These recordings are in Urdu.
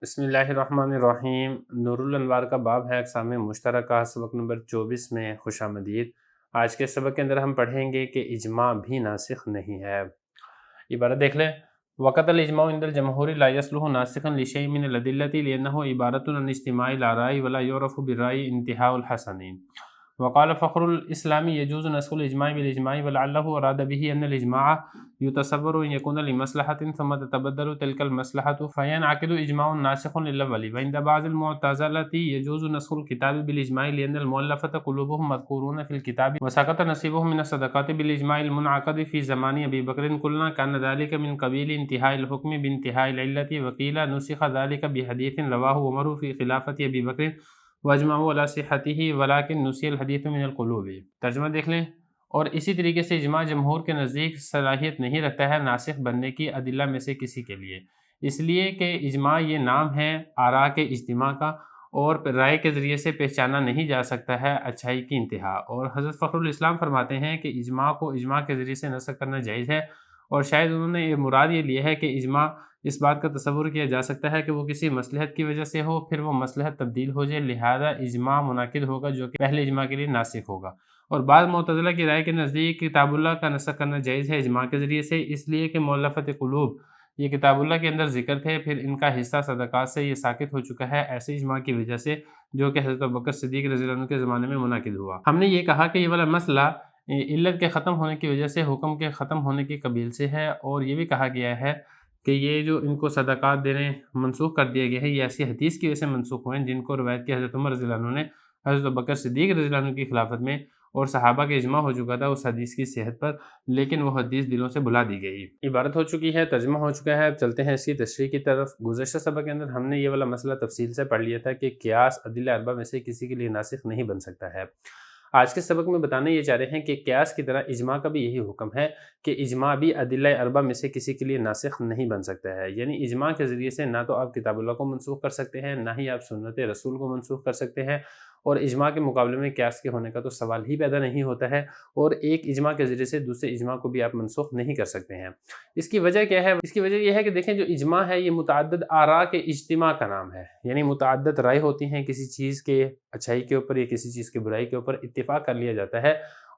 بسم اللہ الرحمن الرحیم۔ نور الانوار کا باب ہے اقسام مشترکہ، سبق نمبر 24 میں خوش آمدید۔ آج کے سبق کے اندر ہم پڑھیں گے کہ اجماع بھی ناسخ نہیں ہے۔ عبارت دیکھ لیں۔ وقت الاجماع عند الجمہور لا يصلح ناسخا لشيء من الادلة لانه عبارة عن اجتماع الاراء ولا يعرف بالرأي انتهاء الحسن۔ وقال فخر الاسلام يجوز نسخ الاجماع بالاجماع ولعله اراد به ان الاجماع يتصور ان يكون لمصلحة ثم تتبدل تلك المصلحة فينعقد اجماع ناسخ للاول، وعند بعض المعتزلة يجوز نسخ الكتاب بالاجماع لان المؤلفة قلوبهم مذكورون في الكتاب وسقط نصيبهم من الصدقات بالاجماع المنعقد في زمان ابي بكر قلنا كان ذلك من قبيل انتهاء الحكم بانتهاء العلة، وقيل نسخ ذلك بحديث رواه عمر في خلافة ابي بكر واجمعوا علی صحته ولكن نسی الحدیث من القلوب۔ ترجمہ دیکھ لیں۔ اور اسی طریقے سے اجماع جمہور کے نزدیک صلاحیت نہیں رکھتا ہے ناسخ بننے کی ادلہ میں سے کسی کے لیے، اس لیے کہ اجماع یہ نام ہے آراء کے اجتماع کا، اور رائے کے ذریعے سے پہچانا نہیں جا سکتا ہے اچھائی کی انتہا۔ اور حضرت فخر الاسلام فرماتے ہیں کہ اجماع کو اجماع کے ذریعے سے نسخ کرنا جائز ہے، اور شاید انہوں نے یہ مراد یہ لیا ہے کہ اجماع اس بات کا تصور کیا جا سکتا ہے کہ وہ کسی مصلحت کی وجہ سے ہو، پھر وہ مصلحت تبدیل ہو جائے، لہذا اجماع منعقد ہوگا جو کہ پہلے اجماع کے لیے ناسخ ہوگا۔ اور بعض معتزلہ کی رائے کے نزدیک کتاب اللہ کا نسخ کرنا جائز ہے اجماع کے ذریعے سے، اس لیے کہ مؤلفت قلوب یہ کتاب اللہ کے اندر ذکر تھے، پھر ان کا حصہ صدقات سے یہ ساقط ہو چکا ہے ایسے اجماع کی وجہ سے جو کہ حضرت ابوبکر صدیق رضی اللہ عنہ کے زمانے میں منعقد ہوا۔ ہم نے یہ کہا کہ یہ والا مسئلہ علت کے ختم ہونے کی وجہ سے حکم کے ختم ہونے کی قبیل سے ہے، اور یہ بھی کہا گیا ہے کہ یہ جو ان کو صدقات دینے منسوخ کر دیا گیا ہے یہ ایسی حدیث کی وجہ سے منسوخ ہوئے ہیں جن کو روایت کی حضرت عمر رضی اللہ عنہ نے حضرت ابوبکر صدیق رضی اللہ عنہ کی خلافت میں، اور صحابہ کا اجماع ہو چکا تھا اس حدیث کی صحت پر، لیکن وہ حدیث دلوں سے بھلا دی گئی۔ عبارت ہو چکی ہے، ترجمہ ہو چکا ہے، اب چلتے ہیں اس کی تشریح کی طرف۔ گزشتہ سبق کے اندر ہم نے یہ والا مسئلہ تفصیل سے پڑھ لیا تھا کہ قیاس ادلہ اربعہ میں سے کسی کے لیے ناسخ نہیں بن سکتا ہے۔ آج کے سبق میں بتانا یہ چاہ رہے ہیں کہ قیاس کی طرح اجماع کا بھی یہی حکم ہے کہ اجماع بھی ادلہ اربعہ میں سے کسی کے لیے ناسخ نہیں بن سکتا ہے، یعنی اجماع کے ذریعے سے نہ تو آپ کتاب اللہ کو منسوخ کر سکتے ہیں، نہ ہی آپ سنت رسول کو منسوخ کر سکتے ہیں، اور اجماع کے مقابلے میں قیاس کے ہونے کا تو سوال ہی پیدا نہیں ہوتا ہے، اور ایک اجماع کے ذریعے سے دوسرے اجماع کو بھی آپ منسوخ نہیں کر سکتے ہیں۔ اس کی وجہ کیا ہے؟ اس کی وجہ یہ ہے کہ دیکھیں جو اجماع ہے یہ متعدد آراء کے اجتماع کا نام ہے، یعنی متعدد رائے ہوتی ہیں کسی چیز کے اچھائی کے اوپر یا کسی چیز کی برائی کے اوپر اتفاق کر لیا جاتا ہے،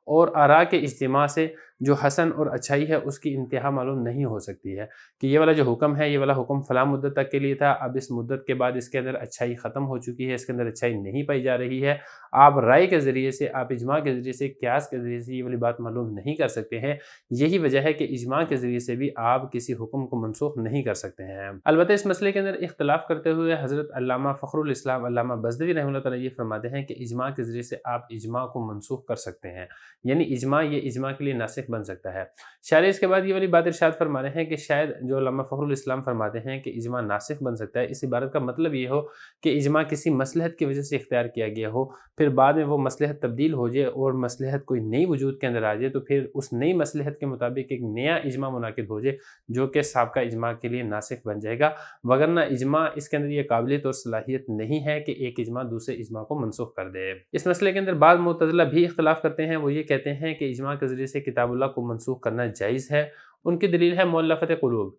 اور آراء کے اجتماع سے جو حسن اور اچھائی ہے اس کی انتہا معلوم نہیں ہو سکتی ہے کہ یہ والا جو حکم ہے یہ والا حکم فلاں مدت تک کے لیے تھا، اب اس مدت کے بعد اس کے اندر اچھائی ختم ہو چکی ہے، اس کے اندر اچھائی نہیں پائی جا رہی ہے۔ آپ رائے کے ذریعے سے، آپ اجماع کے ذریعے سے، قیاس کے ذریعے سے یہ والی بات معلوم نہیں کر سکتے ہیں۔ یہی وجہ ہے کہ اجماع کے ذریعے سے بھی آپ کسی حکم کو منسوخ نہیں کر سکتے ہیں۔ البتہ اس مسئلے کے اندر اختلاف کرتے ہوئے حضرت علامہ فخر الاسلام علامہ بزدوی رحمہ اللہ تعالیٰ یہ فرماتے ہیں کہ اجماع کے ذریعے سے آپ اجماع کو منسوخ کر سکتے ہیں، یعنی اجماع یہ اجماع کے لیے ناسخ بن سکتا ہے۔ شاعر اس کے بعد یہ والی بات ارشاد فرما رہے ہیں کہ شاید جو علامہ فخر الاسلام فرماتے ہیں کہ اجماع ناسخ بن سکتا ہے، اس عبارت کا مطلب یہ ہو کہ اجماع کسی مصلحت کی وجہ سے اختیار کیا گیا ہو، پھر بعد میں وہ مصلحت تبدیل ہو جائے اور مصلحت کوئی نئی وجود کے اندر آ جائے، تو پھر اس نئی مصلحت کے مطابق ایک نیا اجماع منعقد ہو جائے جو کہ سابقہ اجماع کے لیے ناسخ بن جائے گا، وگرنہ اجماع اس کے اندر یہ قابلیت اور صلاحیت نہیں ہے کہ ایک اجماع دوسرے اجماع کو منسوخ کر دے۔ اس مسئلے کے اندر بعض معتزلہ بھی اختلاف کرتے ہیں، وہ یہ کہتے ہیں کہ اجماع کے ذریعے سے کتاب اللہ کو منسوخ کرنا جائز ہے۔ ان کی دلیل ہے مؤلفت قلوب۔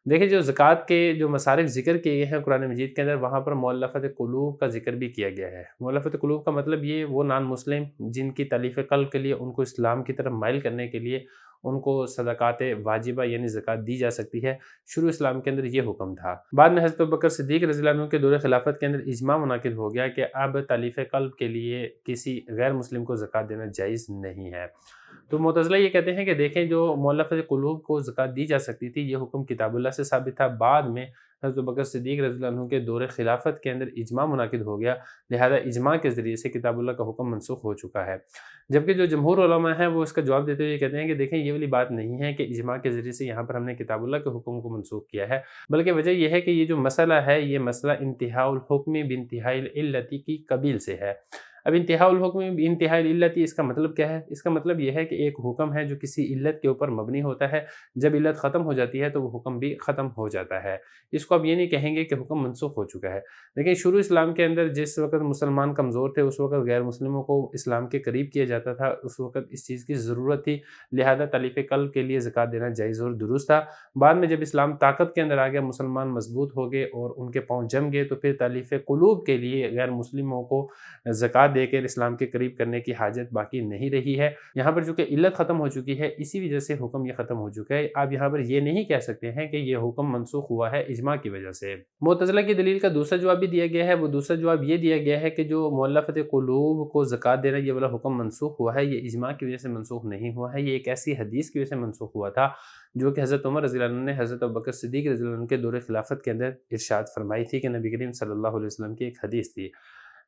دیکھیں جو زکوٰۃ کے جو مصارف ذکر کیے گئے ہیں قرآن مجید کے اندر، وہاں پر مؤلفت قلوب کا ذکر بھی کیا گیا ہے۔ مؤلفت قلوب کا مطلب یہ وہ نان مسلم جن کی تالیف قلب کے لیے، ان کو اسلام کی طرف مائل کرنے کے لیے ان کو صدقات واجبہ یعنی زکوٰۃ دی جا سکتی ہے۔ شروع اسلام کے اندر یہ حکم تھا۔ بعد میں حضرت ابوبکر صدیق رضی اللہ عنہ کے دور خلافت کے اندر اجماع منعقد ہو گیا کہ اب تالیف قلب کے لیے کسی غیر مسلم کو زکوٰۃ دینا جائز نہیں ہے۔ تو معتزلہ یہ کہتے ہیں کہ دیکھیں جو مؤلفت قلوب کو زکوٰۃ دی جا سکتی تھی یہ حکم کتاب اللہ سے ثابت تھا، بعد میں حضرت ابوبکر صدیق رضی اللہ عنہ کے دور خلافت کے اندر اجماع منعقد ہو گیا، لہذا اجماع کے ذریعے سے کتاب اللہ کا حکم منسوخ ہو چکا ہے۔ جبکہ جو جمہور علماء ہیں وہ اس کا جواب دیتے ہوئے کہتے ہیں کہ دیکھیں یہ والی بات نہیں ہے کہ اجماع کے ذریعے سے یہاں پر ہم نے کتاب اللہ کے حکم کو منسوخ کیا ہے، بلکہ وجہ یہ ہے کہ یہ جو مسئلہ ہے یہ مسئلہ انتہاء الحکم بانتہاء العلت کی قبیل سے ہے۔ اب انتہاء الحکم بانتہاء العلت، اس کا مطلب کیا ہے؟ اس کا مطلب یہ ہے کہ ایک حکم ہے جو کسی علت کے اوپر مبنی ہوتا ہے، جب علت ختم ہو جاتی ہے تو وہ حکم بھی ختم ہو جاتا ہے۔ اس کو اب یہ نہیں کہیں گے کہ حکم منسوخ ہو چکا ہے۔ لیکن شروع اسلام کے اندر جس وقت مسلمان کمزور تھے، اس وقت غیر مسلموں کو اسلام کے قریب کیا جاتا تھا، اس وقت اس چیز کی ضرورت تھی، لہذا تالیف قلب کے لیے زکوٰۃ دینا جائز اور درست تھا۔ بعد میں جب اسلام طاقت کے اندر آ گیا، مسلمان مضبوط ہو گئے اور ان کے پاؤں جم گئے، تو پھر تالیف قلوب کے لیے غیر مسلموں کو زکوٰۃ دے کر اسلام کے قریب کرنے کی حاجت باقی نہیں رہی ہے۔ یہاں پر چونکہ علت ختم ہو چکی ہے، اسی وجہ سے حکم یہ ختم ہو چکا ہے۔ آپ یہاں پر یہ نہیں کہہ سکتے ہیں کہ یہ حکم منسوخ ہوا ہے اجماع کی وجہ سے۔ معتزلہ کی دلیل کا دوسرا جواب بھی دیا گیا ہے، وہ دوسرا جواب یہ دیا گیا ہے کہ جو مؤلفۃ قلوب کو زکوٰۃ دینا یہ والا حکم منسوخ ہوا ہے، یہ اجماع کی وجہ سے منسوخ نہیں ہوا ہے، یہ ایک ایسی حدیث کی وجہ سے منسوخ ہوا تھا جو کہ حضرت عمر رضی اللہ عنہ نے حضرت ابوبکر صدیق رضی اللہ عنہ کے دور خلافت کے اندر ارشاد فرمائی تھی، کہ نبی کریم صلی اللہ علیہ وسلم کی ایک حدیث تھی۔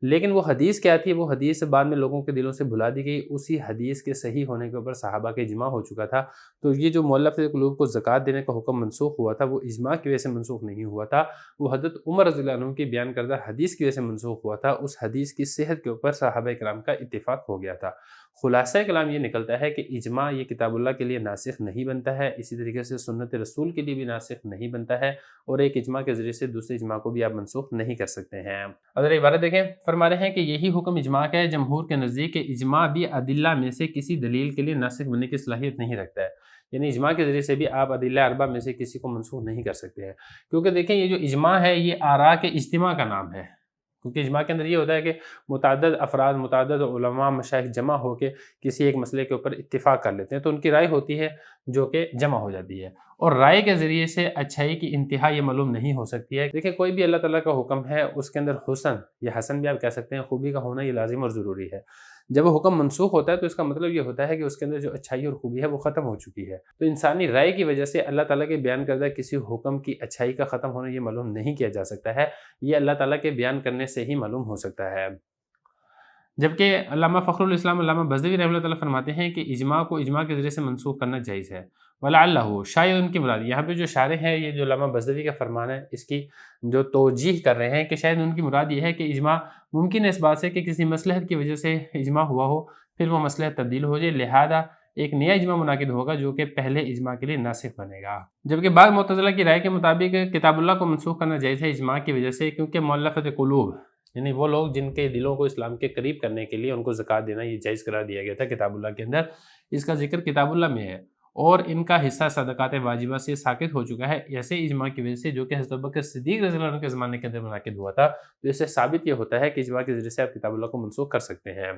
لیکن وہ حدیث کیا تھی؟ وہ حدیث بعد میں لوگوں کے دلوں سے بھلا دی گئی، اسی حدیث کے صحیح ہونے کے اوپر صحابہ کا اجماع ہو چکا تھا۔ تو یہ جو مؤلفۃ قلوب کو زکوٰۃ دینے کا حکم منسوخ ہوا تھا، وہ اجماع کی وجہ سے منسوخ نہیں ہوا تھا، وہ حضرت عمر رضی اللہ عنہ کی بیان کردہ حدیث کی وجہ سے منسوخ ہوا تھا۔ اس حدیث کی صحت کے اوپر صحابہ کرام کا اتفاق ہو گیا تھا۔ خلاصہ کلام یہ نکلتا ہے کہ اجماع یہ کتاب اللہ کے لیے ناسخ نہیں بنتا ہے، اسی طریقے سے سنت رسول کے لیے بھی ناسخ نہیں بنتا ہے، اور ایک اجماع کے ذریعے سے دوسرے اجماع کو بھی آپ منسوخ نہیں کر سکتے ہیں۔ اگر عبارت دیکھیں، فرما رہے ہیں کہ یہی حکم اجماع کا ہے، جمہور کے نزدیک کہ اجماع بھی ادلہ میں سے کسی دلیل کے لیے ناسخ بننے کی صلاحیت نہیں رکھتا ہے، یعنی اجماع کے ذریعے سے بھی آپ ادلہ اربعہ میں سے کسی کو منسوخ نہیں کر سکتے ہیں، کیونکہ دیکھیں یہ جو اجماع ہے یہ آراء کے اجتماع کا نام ہے، کیونکہ اجماع کے اندر یہ ہوتا ہے کہ متعدد افراد، متعدد علماء، مشائخ جمع ہو کے کسی ایک مسئلے کے اوپر اتفاق کر لیتے ہیں، تو ان کی رائے ہوتی ہے جو کہ جمع ہو جاتی ہے، اور رائے کے ذریعے سے اچھائی کی انتہا یہ معلوم نہیں ہو سکتی ہے۔ دیکھیں کوئی بھی اللہ تعالیٰ کا حکم ہے، اس کے اندر حسن یا حسن بھی آپ کہہ سکتے ہیں، خوبی کا ہونا یہ لازم اور ضروری ہے۔ جب وہ حکم منسوخ ہوتا ہے تو اس کا مطلب یہ ہوتا ہے کہ اس کے اندر جو اچھائی اور خوبی ہے وہ ختم ہو چکی ہے۔ تو انسانی رائے کی وجہ سے اللہ تعالیٰ کے بیان کردہ کسی حکم کی اچھائی کا ختم ہونا یہ معلوم نہیں کیا جا سکتا ہے، یہ اللہ تعالیٰ کے بیان کرنے سے ہی معلوم ہو سکتا ہے۔ جبکہ علامہ فخر الاسلام علامہ بزدوی رحمۃ اللہ تعالیٰ فرماتے ہیں کہ اجماع کو اجماع کے ذریعے سے منسوخ کرنا جائز ہے، وَلَعَلَّهُ شاید ان کی مراد، یہاں پہ جو شارح ہے، یہ جو علامہ بزدوی کا فرمان ہے، اس کی جو توجیح کر رہے ہیں کہ شاید ان کی مراد یہ ہے کہ اجماع ممکن ہے اس بات سے کہ کسی مصلحت کی وجہ سے اجماع ہوا ہو، پھر وہ مصلحت تبدیل ہو جائے، لہذا ایک نیا اجماع منعقد ہوگا جو کہ پہلے اجماع کے لیے ناسخ بنے گا۔ جبکہ بعض معتزلہ کی رائے کے مطابق کتاب اللہ کو منسوخ کرنا جائز ہے اجماع کی وجہ سے، کیونکہ مؤلفۃ قلوب یعنی وہ لوگ جن کے دلوں کو اسلام کے قریب کرنے کے لیے ان کو زکوٰۃ دینا یہ جائز قرار دیا گیا تھا کتاب اللہ کے اندر، اس کا ذکر کتاب اللہ میں ہے، اور ان کا حصہ صدقات واجبہ سے ساقط ہو چکا ہے، ایسے اجماع کی وجہ سے جو کہ حضرت ابوبکر صدیق رضی اللہ عنہ کے زمانے کے اندر منعقد ہوا تھا۔ تو اس سے ثابت یہ ہوتا ہے کہ اجماع کے ذریعے سے آپ کتاب اللہ کو منسوخ کر سکتے ہیں۔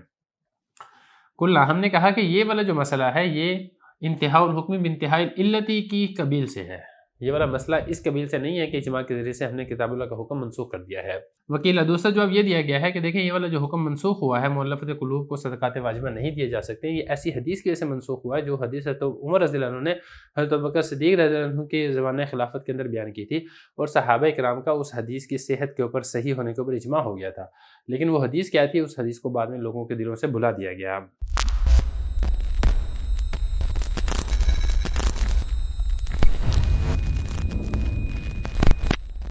کلا ہم نے کہا کہ یہ والا جو مسئلہ ہے یہ انتہاء الحکم بانتہاء العلت کی قبیل سے ہے، یہ والا مسئلہ اس قبیل سے نہیں ہے کہ اجماع کے ذریعے سے ہم نے کتاب اللہ کا حکم منسوخ کر دیا ہے۔ وکیلا دوسرا جواب یہ دیا گیا ہے کہ دیکھیں یہ والا جو حکم منسوخ ہوا ہے، مؤلفۃ قلوب کو صدقات واجبہ نہیں دیے جا سکتے، یہ ایسی حدیث کی وجہ سے منسوخ ہوا ہے جو حدیث حضرت عمر رضی اللہ عنہ نے حضرت ابوبکر صدیق رضی اللہ عنہ کے زمانۂ خلافت کے اندر بیان کی تھی، اور صحابہ کرام کا اس حدیث کی صحت کے اوپر، صحیح ہونے کے اوپر اجماع ہو گیا تھا، لیکن وہ حدیث کیا تھی، اس حدیث کو بعد میں لوگوں کے دلوں سے بھلا دیا گیا۔